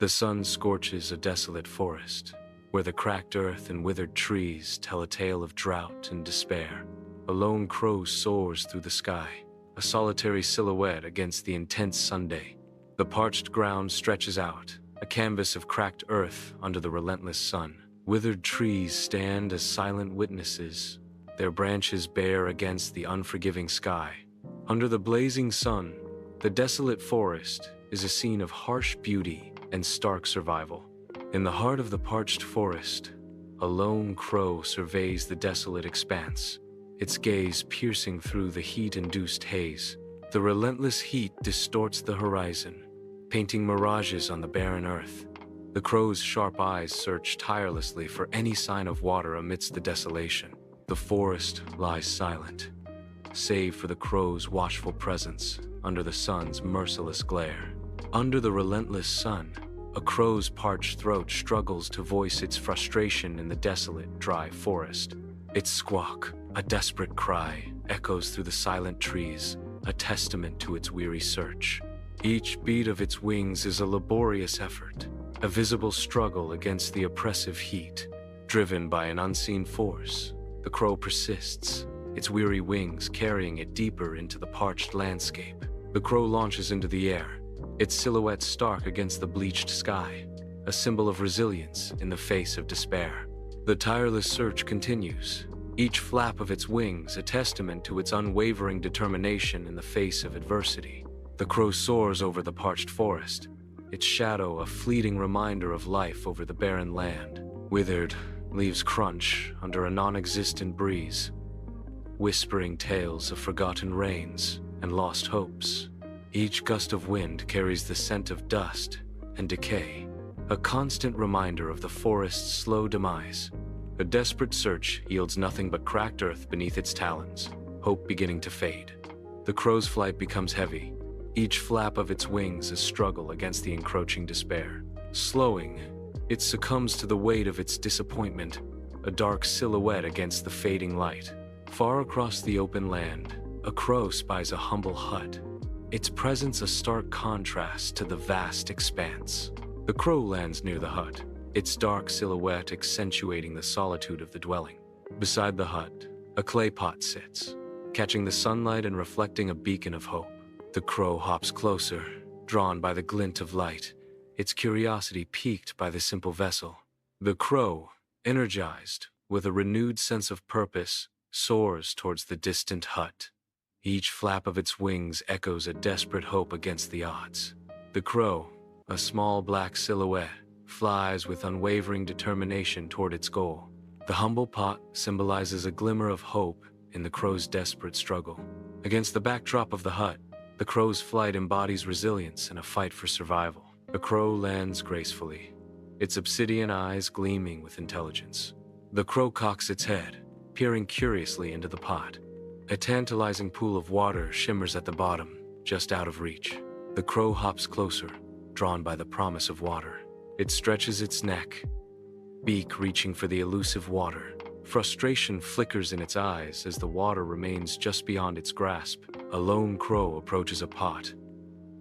The sun scorches a desolate forest, where the cracked earth and withered trees tell a tale of drought and despair. A lone crow soars through the sky, a solitary silhouette against the intense Sunday. The parched ground stretches out, a canvas of cracked earth under the relentless sun. Withered trees stand as silent witnesses, their branches bare against the unforgiving sky. Under the blazing sun, the desolate forest is a scene of harsh beauty and stark survival. In the heart of the parched forest, a lone crow surveys the desolate expanse, its gaze piercing through the heat-induced haze. The relentless heat distorts the horizon, painting mirages on the barren earth. The crow's sharp eyes search tirelessly for any sign of water amidst the desolation. The forest lies silent, save for the crow's watchful presence under the sun's merciless glare. Under the relentless sun, a crow's parched throat struggles to voice its frustration in the desolate, dry forest. Its squawk, a desperate cry, echoes through the silent trees, a testament to its weary search. Each beat of its wings is a laborious effort, a visible struggle against the oppressive heat. Driven by an unseen force, the crow persists, its weary wings carrying it deeper into the parched landscape. The crow launches into the air, its silhouette stark against the bleached sky, a symbol of resilience in the face of despair. The tireless search continues, each flap of its wings a testament to its unwavering determination in the face of adversity. The crow soars over the parched forest, its shadow a fleeting reminder of life over the barren land. Withered leaves crunch under a non-existent breeze, whispering tales of forgotten rains and lost hopes. Each gust of wind carries the scent of dust and decay, a constant reminder of the forest's slow demise. A desperate search yields nothing but cracked earth beneath its talons, hope beginning to fade. The crow's flight becomes heavy, each flap of its wings a struggle against the encroaching despair. Slowing, it succumbs to the weight of its disappointment, a dark silhouette against the fading light. Far across the open land, a crow spies a humble hut, its presence a stark contrast to the vast expanse. The crow lands near the hut, its dark silhouette accentuating the solitude of the dwelling. Beside the hut, a clay pot sits, catching the sunlight and reflecting a beacon of hope. The crow hops closer, drawn by the glint of light, its curiosity piqued by the simple vessel. The crow, energized, with a renewed sense of purpose, soars towards the distant hut. Each flap of its wings echoes a desperate hope against the odds. The crow, a small black silhouette, flies with unwavering determination toward its goal. The humble pot symbolizes a glimmer of hope in the crow's desperate struggle. Against the backdrop of the hut, the crow's flight embodies resilience and a fight for survival. The crow lands gracefully, its obsidian eyes gleaming with intelligence. The crow cocks its head, peering curiously into the pot. A tantalizing pool of water shimmers at the bottom, just out of reach. The crow hops closer, drawn by the promise of water. It stretches its neck, beak reaching for the elusive water. Frustration flickers in its eyes as the water remains just beyond its grasp. A lone crow approaches a pot,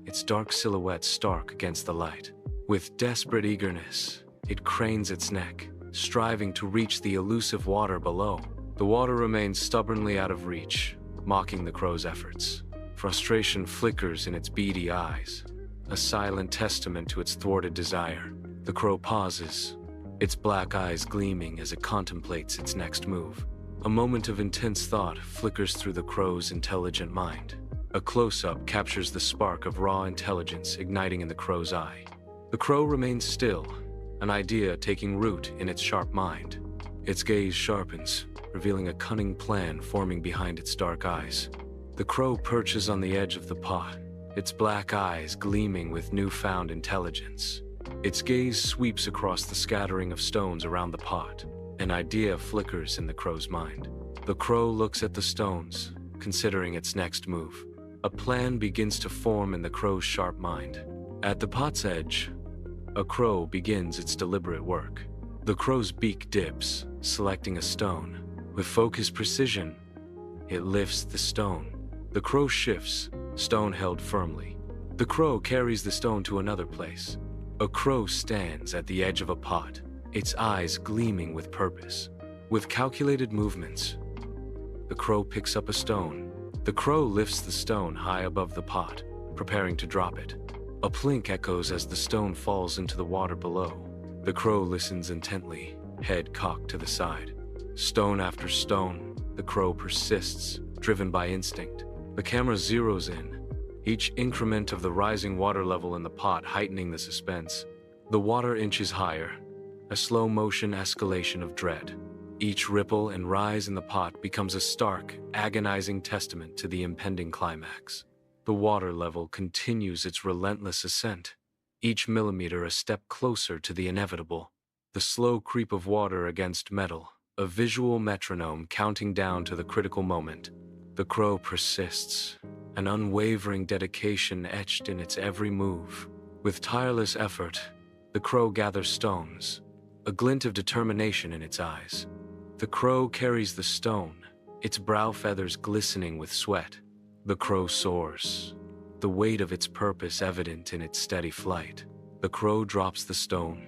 its dark silhouette stark against the light. With desperate eagerness, it cranes its neck, striving to reach the elusive water below. The water remains stubbornly out of reach, mocking the crow's efforts. Frustration flickers in its beady eyes, a silent testament to its thwarted desire. The crow pauses, its black eyes gleaming as it contemplates its next move. A moment of intense thought flickers through the crow's intelligent mind. A close-up captures the spark of raw intelligence igniting in the crow's eye. The crow remains still, an idea taking root in its sharp mind. Its gaze sharpens, revealing a cunning plan forming behind its dark eyes. The crow perches on the edge of the pot, its black eyes gleaming with newfound intelligence. Its gaze sweeps across the scattering of stones around the pot. An idea flickers in the crow's mind. The crow looks at the stones, considering its next move. A plan begins to form in the crow's sharp mind. At the pot's edge, a crow begins its deliberate work. The crow's beak dips, selecting a stone. With focused precision, it lifts the stone. The crow shifts, stone held firmly. The crow carries the stone to another place, A crow stands at the edge of a pot, its eyes gleaming with purpose. With calculated movements, the crow picks up a stone. The crow lifts the stone high above the pot, preparing to drop it. A plink echoes as the stone falls into the water below. The crow listens intently, head cocked to the side. Stone after stone, the crow persists, driven by instinct. The camera zeroes in, each increment of the rising water level in the pot heightening the suspense. The water inches higher, a slow-motion escalation of dread. Each ripple and rise in the pot becomes a stark, agonizing testament to the impending climax. The water level continues its relentless ascent, each millimeter a step closer to the inevitable. The slow creep of water against metal, a visual metronome counting down to the critical moment. The crow persists, an unwavering dedication etched in its every move. With tireless effort, the crow gathers stones, a glint of determination in its eyes. The crow carries the stone, its brow feathers glistening with sweat. The crow soars, the weight of its purpose evident in its steady flight. The crow drops the stone,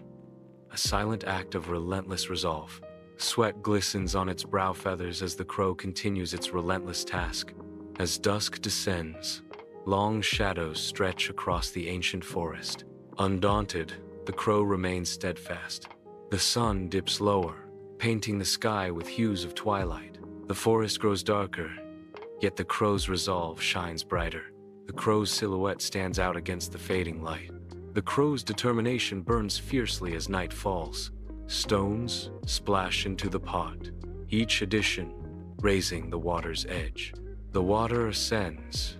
a silent act of relentless resolve. Sweat glistens on its brow feathers as the crow continues its relentless task. As dusk descends, long shadows stretch across the ancient forest. Undaunted, the crow remains steadfast. The sun dips lower, painting the sky with hues of twilight. The forest grows darker, yet the crow's resolve shines brighter. The crow's silhouette stands out against the fading light. The crow's determination burns fiercely as night falls. Stones splash into the pot, each addition raising the water's edge. The water ascends,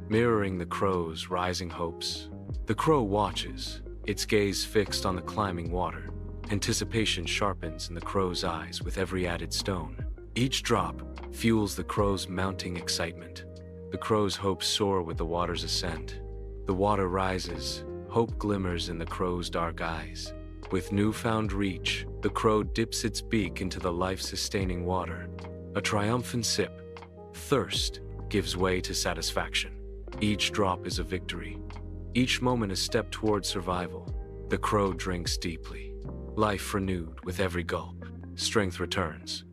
mirroring the crow's rising hopes. The crow watches, its gaze fixed on the climbing water. Anticipation sharpens in the crow's eyes with every added stone. Each drop fuels the crow's mounting excitement. The crow's hopes soar with the water's ascent. The water rises, hope glimmers in the crow's dark eyes. With newfound reach, the crow dips its beak into the life-sustaining water. A triumphant sip. Thirst gives way to satisfaction. Each drop is a victory. Each moment a step toward survival. The crow drinks deeply. Life renewed with every gulp. Strength returns,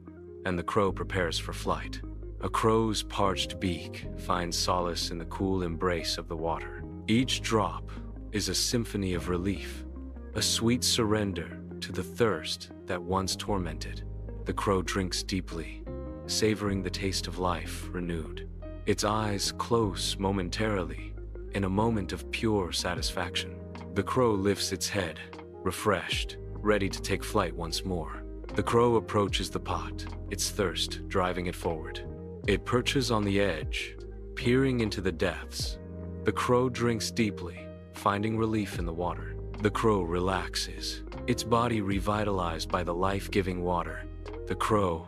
and the crow prepares for flight. A crow's parched beak finds solace in the cool embrace of the water. Each drop is a symphony of relief, a sweet surrender to the thirst that once tormented. The crow drinks deeply, savoring the taste of life renewed. Its eyes close momentarily, in a moment of pure satisfaction. The crow lifts its head, refreshed, ready to take flight once more. The crow approaches the pot, its thirst driving it forward. It perches on the edge, peering into the depths. The crow drinks deeply, finding relief in the water. The crow relaxes, its body revitalized by the life-giving water. The crow,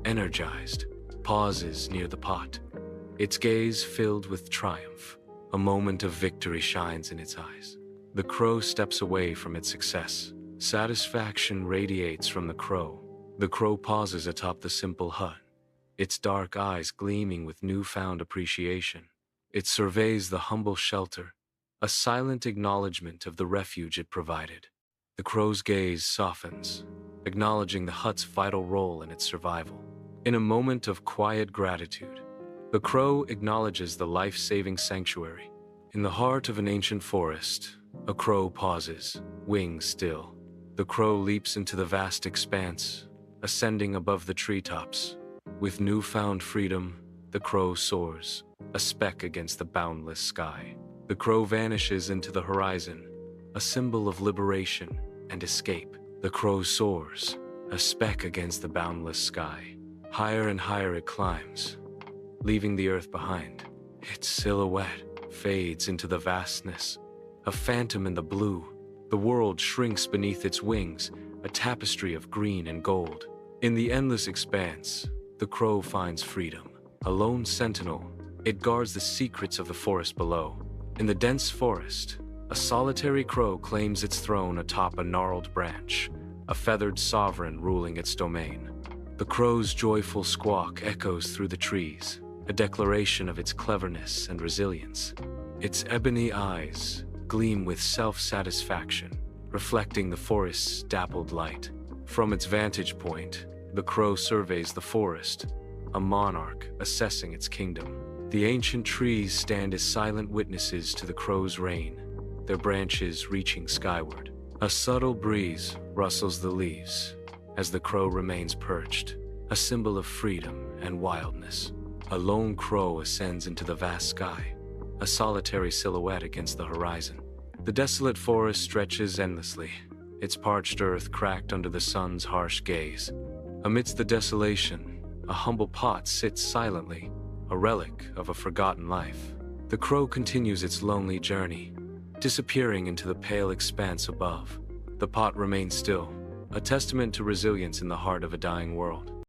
energized, pauses near the pot, its gaze filled with triumph. A moment of victory shines in its eyes. The crow steps away from its success. Satisfaction radiates from the crow. The crow pauses atop the simple hut, its dark eyes gleaming with newfound appreciation. It surveys the humble shelter, a silent acknowledgement of the refuge it provided. The crow's gaze softens, acknowledging the hut's vital role in its survival. In a moment of quiet gratitude, the crow acknowledges the life-saving sanctuary. In the heart of an ancient forest, a crow pauses, wings still. The crow leaps into the vast expanse, ascending above the treetops. With newfound freedom, the crow soars, a speck against the boundless sky. The crow vanishes into the horizon, a symbol of liberation and escape. The crow soars, a speck against the boundless sky. Higher and higher it climbs, leaving the earth behind. Its silhouette fades into the vastness, a phantom in the blue. The world shrinks beneath its wings, a tapestry of green and gold. In the endless expanse, the crow finds freedom. A lone sentinel, it guards the secrets of the forest below. In the dense forest, a solitary crow claims its throne atop a gnarled branch, a feathered sovereign ruling its domain. The crow's joyful squawk echoes through the trees, a declaration of its cleverness and resilience. Its ebony eyes gleam with self-satisfaction, reflecting the forest's dappled light. From its vantage point, the crow surveys the forest, a monarch assessing its kingdom. The ancient trees stand as silent witnesses to the crow's reign, their branches reaching skyward. A subtle breeze rustles the leaves as the crow remains perched, a symbol of freedom and wildness. A lone crow ascends into the vast sky, a solitary silhouette against the horizon. The desolate forest stretches endlessly, its parched earth cracked under the sun's harsh gaze. Amidst the desolation, a humble pot sits silently, a relic of a forgotten life. The crow continues its lonely journey, disappearing into the pale expanse above. The pot remains still, a testament to resilience in the heart of a dying world.